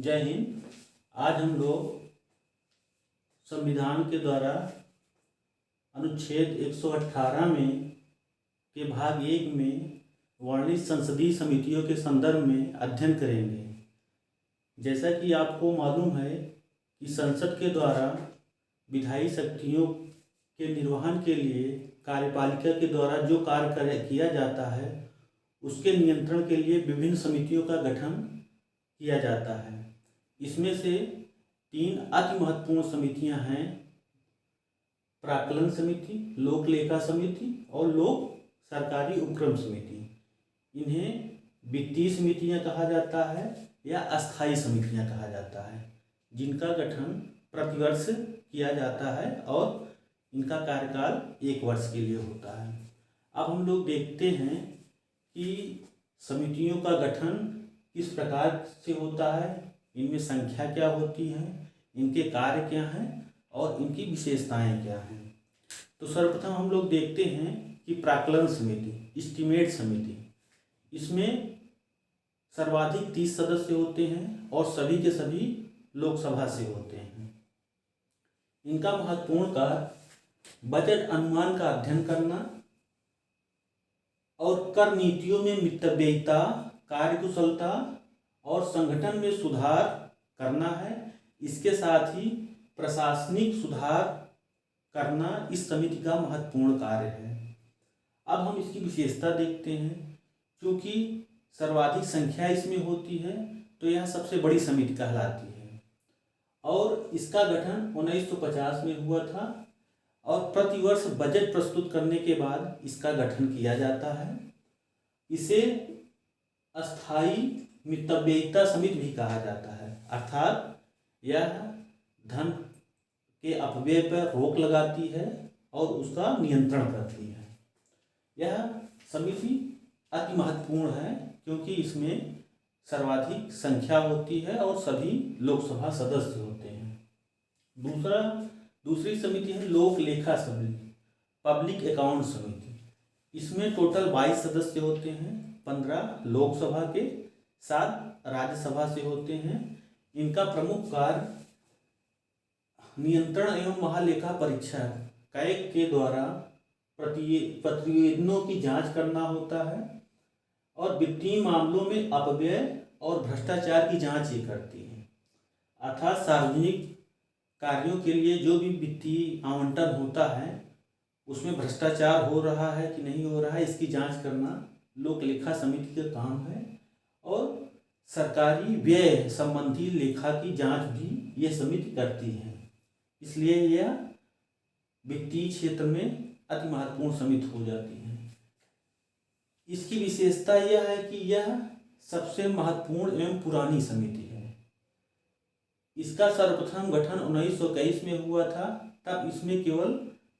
जय हिंद। आज हम लोग संविधान के द्वारा अनुच्छेद 118 में के भाग 1 में वर्णित संसदीय समितियों के संदर्भ में अध्ययन करेंगे। जैसा कि आपको मालूम है कि संसद के द्वारा विधायी शक्तियों के निर्वहन के लिए कार्यपालिका के द्वारा जो कार्य किया जाता है उसके नियंत्रण के लिए विभिन्न समितियों का गठन किया जाता है। इसमें से 3 अति महत्वपूर्ण समितियां हैं: प्राक्कलन समिति, लोक लेखा समिति और लोक सरकारी उपक्रम समिति। इन्हें वित्तीय समितियां कहा जाता है या अस्थायी समितियां कहा जाता है, जिनका गठन प्रतिवर्ष किया जाता है और इनका कार्यकाल 1 वर्ष के लिए होता है। अब हम लोग देखते हैं कि समितियों का गठन किस प्रकार से होता है, इनमें संख्या क्या होती है, इनके कार्य क्या हैं और इनकी विशेषताएं क्या हैं। तो सर्वप्रथम हम लोग देखते हैं कि प्राक्कलन समिति, एस्टीमेट समिति, इसमें सर्वाधिक 30 सदस्य होते हैं और सभी के सभी लोकसभा से होते हैं। इनका महत्वपूर्ण कार्य बजट अनुमान का अध्ययन करना और कर नीतियों में मितव्ययिता, कार्यकुशलता और संगठन में सुधार करना है। इसके साथ ही प्रशासनिक सुधार करना इस समिति का महत्वपूर्ण कार्य है। अब हम इसकी विशेषता देखते हैं। क्योंकि सर्वाधिक संख्या इसमें होती है तो यह सबसे बड़ी समिति कहलाती है और इसका गठन 1950 में हुआ था और प्रतिवर्ष बजट प्रस्तुत करने के बाद इसका गठन किया जाता है। इसे अस्थायी मितव्ययिता समिति भी कहा जाता है, अर्थात यह धन के अपव्यय पर रोक लगाती है और उसका नियंत्रण करती है। यह समिति अति महत्वपूर्ण है क्योंकि इसमें सर्वाधिक संख्या होती है और सभी लोकसभा सदस्य होते हैं। दूसरी समिति है लोक लेखा समिति, पब्लिक अकाउंट समिति। इसमें टोटल 22 सदस्य होते हैं, 15 लोकसभा के, 7 राज्यसभा से होते हैं। इनका प्रमुख कार्य नियंत्रण एवं महालेखा परीक्षक कैग के द्वारा प्रतिवेदनों की जांच करना होता है और वित्तीय मामलों में अपव्यय और भ्रष्टाचार की जांच ये करती है। अर्थात सार्वजनिक कार्यों के लिए जो भी वित्तीय आवंटन होता है उसमें भ्रष्टाचार हो रहा है कि नहीं हो रहा है, इसकी जांच करना लोक लेखा समिति का काम है। और सरकारी व्यय संबंधी लेखा की जांच भी ये समिति करती है। इसलिए यह वित्तीय क्षेत्र में अति महत्वपूर्ण समिति हो जाती है। इसकी विशेषता यह है कि यह सबसे महत्वपूर्ण एवं पुरानी समिति है। इसका सर्वप्रथम गठन 1921 में हुआ था, तब इसमें केवल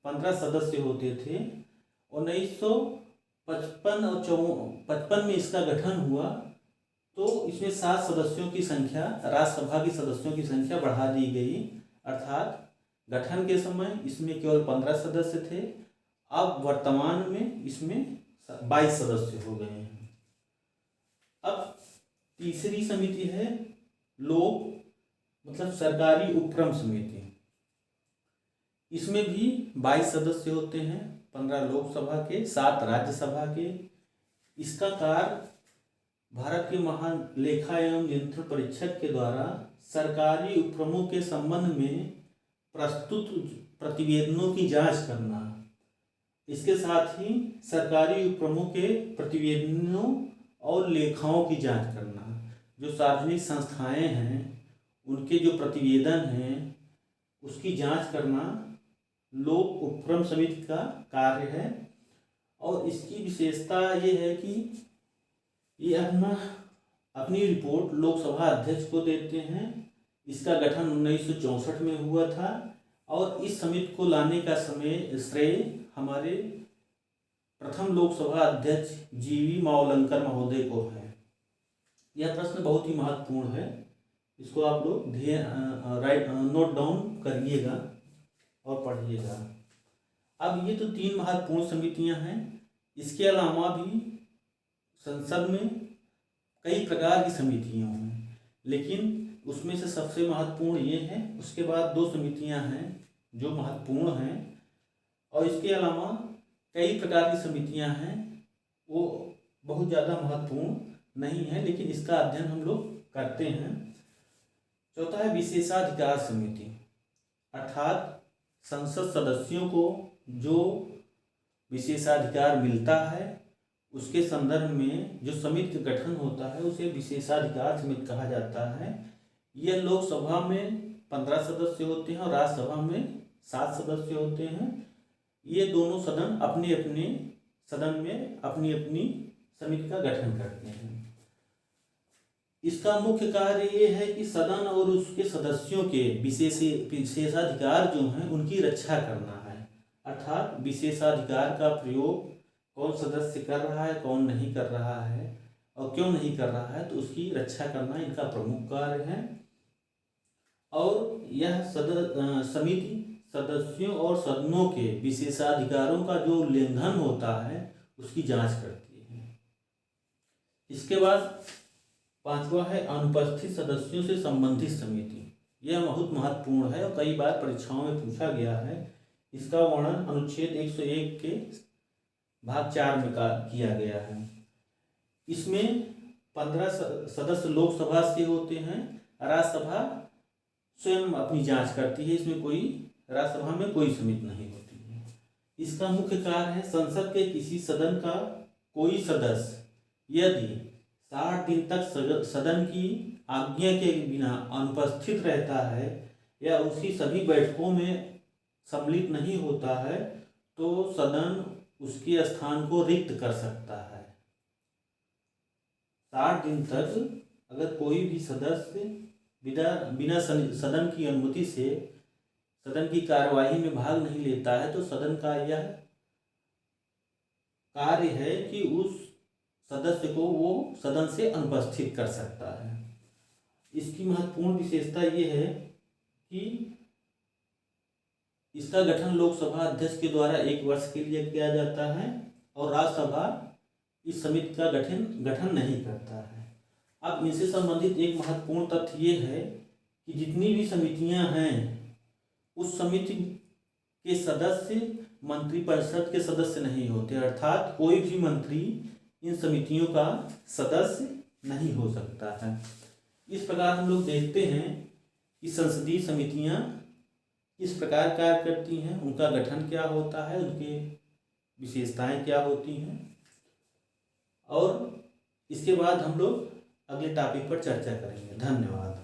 15 सदस्य होते थे। 1955 और 55 में इसका गठन हुआ तो इसमें 7 सदस्यों की संख्या, राज्यसभा के सदस्यों की संख्या बढ़ा दी गई। अर्थात गठन के समय इसमें केवल 15 सदस्य थे, अब वर्तमान में इसमें 22 सदस्य हो गए हैं। अब तीसरी समिति है सरकारी उपक्रम समिति। इसमें भी 22 सदस्य होते हैं, 15 लोकसभा के, 7 राज्यसभा के। इसका कार्य भारत के महालेखा एवं नियंत्रण परीक्षक के द्वारा सरकारी उपक्रमों के संबंध में प्रस्तुत प्रतिवेदनों की जांच करना, इसके साथ ही सरकारी उपक्रमों के प्रतिवेदनों और लेखाओं की जांच करना। जो सार्वजनिक संस्थाएं हैं उनके जो प्रतिवेदन हैं उसकी जांच करना लोक उपक्रम समिति का कार्य है। और इसकी विशेषता ये है कि ये अपनी रिपोर्ट लोकसभा अध्यक्ष को देते हैं। इसका गठन 1964 में हुआ था और इस समिति को लाने का श्रेय हमारे प्रथम लोकसभा अध्यक्ष जीवी मावलंकर महोदय को है। यह प्रश्न बहुत ही महत्वपूर्ण है, इसको आप लोग नोट डाउन करिएगा और पढ़िएगा। अब ये तो 3 महत्वपूर्ण समितियां हैं। इसके अलावा भी संसद में कई प्रकार की समितियां हैं, लेकिन उसमें से सबसे महत्वपूर्ण ये है। उसके बाद 2 समितियां हैं जो महत्वपूर्ण हैं, और इसके अलावा कई प्रकार की समितियां हैं, वो बहुत ज़्यादा महत्वपूर्ण नहीं है, लेकिन इसका अध्ययन हम लोग करते हैं। चौथा है विशेषाधिकार समिति, अर्थात संसद सदस्यों को जो विशेषाधिकार मिलता है उसके संदर्भ में जो समिति का गठन होता है उसे विशेषाधिकार समिति कहा जाता है। यह लोकसभा में 15 सदस्य होते हैं और राज्यसभा में 7 सदस्य होते हैं। ये दोनों सदन अपने अपने सदन में अपनी अपनी समिति का गठन करते हैं। इसका मुख्य कार्य ये है कि सदन और उसके सदस्यों के विशेषाधिकार जो हैं उनकी रक्षा करना है, अर्थात विशेषाधिकार का प्रयोग कौन सदस्य कर रहा है, कौन नहीं कर रहा है और क्यों नहीं कर रहा है, तो उसकी रक्षा करना इनका प्रमुख कार्य है। और यह समिति सदस्यों और सदनों के विशेषाधिकारों का जो उल्लंघन होता है उसकी जांच करती है। इसके बाद 5वां है अनुपस्थित सदस्यों से संबंधित समिति। यह बहुत महत्वपूर्ण है और कई बार परीक्षाओं में पूछा गया है। इसका वर्णन अनुच्छेद 101 के भाग 4 में किया गया है। इसमें 15 सदस्य लोकसभा से होते हैं, राज्यसभा स्वयं अपनी जांच करती है, इसमें कोई राज्यसभा में कोई समिति नहीं होती है। इसका मुख्य कार्य है संसद के किसी सदन का कोई सदस्य यदि 60 दिन तक सदन की आज्ञा के बिना अनुपस्थित रहता है या उसकी सभी बैठकों में सम्मिलित नहीं होता है तो सदन उसके स्थान को रिक्त कर सकता है। 60 दिन तक अगर कोई भी सदस्य बिना सदन की अनुमति से सदन की कार्यवाही में भाग नहीं लेता है तो सदन का यह कार्य है कि उस सदस्य को वो सदन से अनुपस्थित कर सकता है। इसकी महत्वपूर्ण विशेषता ये है कि इसका गठन लोकसभा अध्यक्ष के द्वारा 1 वर्ष के लिए किया जाता है और राज्यसभा इस समिति का गठन नहीं करता है। अब इनसे संबंधित एक महत्वपूर्ण तथ्य ये है कि जितनी भी समितियां हैं उस समिति के सदस्य मंत्रिपरिषद के सदस्य नहीं होते, अर्थात कोई भी मंत्री इन समितियों का सदस्य नहीं हो सकता है। इस प्रकार हम लोग देखते हैं कि संसदीय समितियां किस प्रकार कार्य करती हैं, उनका गठन क्या होता है, उनकी विशेषताएं क्या होती हैं, और इसके बाद हम लोग अगले टॉपिक पर चर्चा करेंगे। धन्यवाद।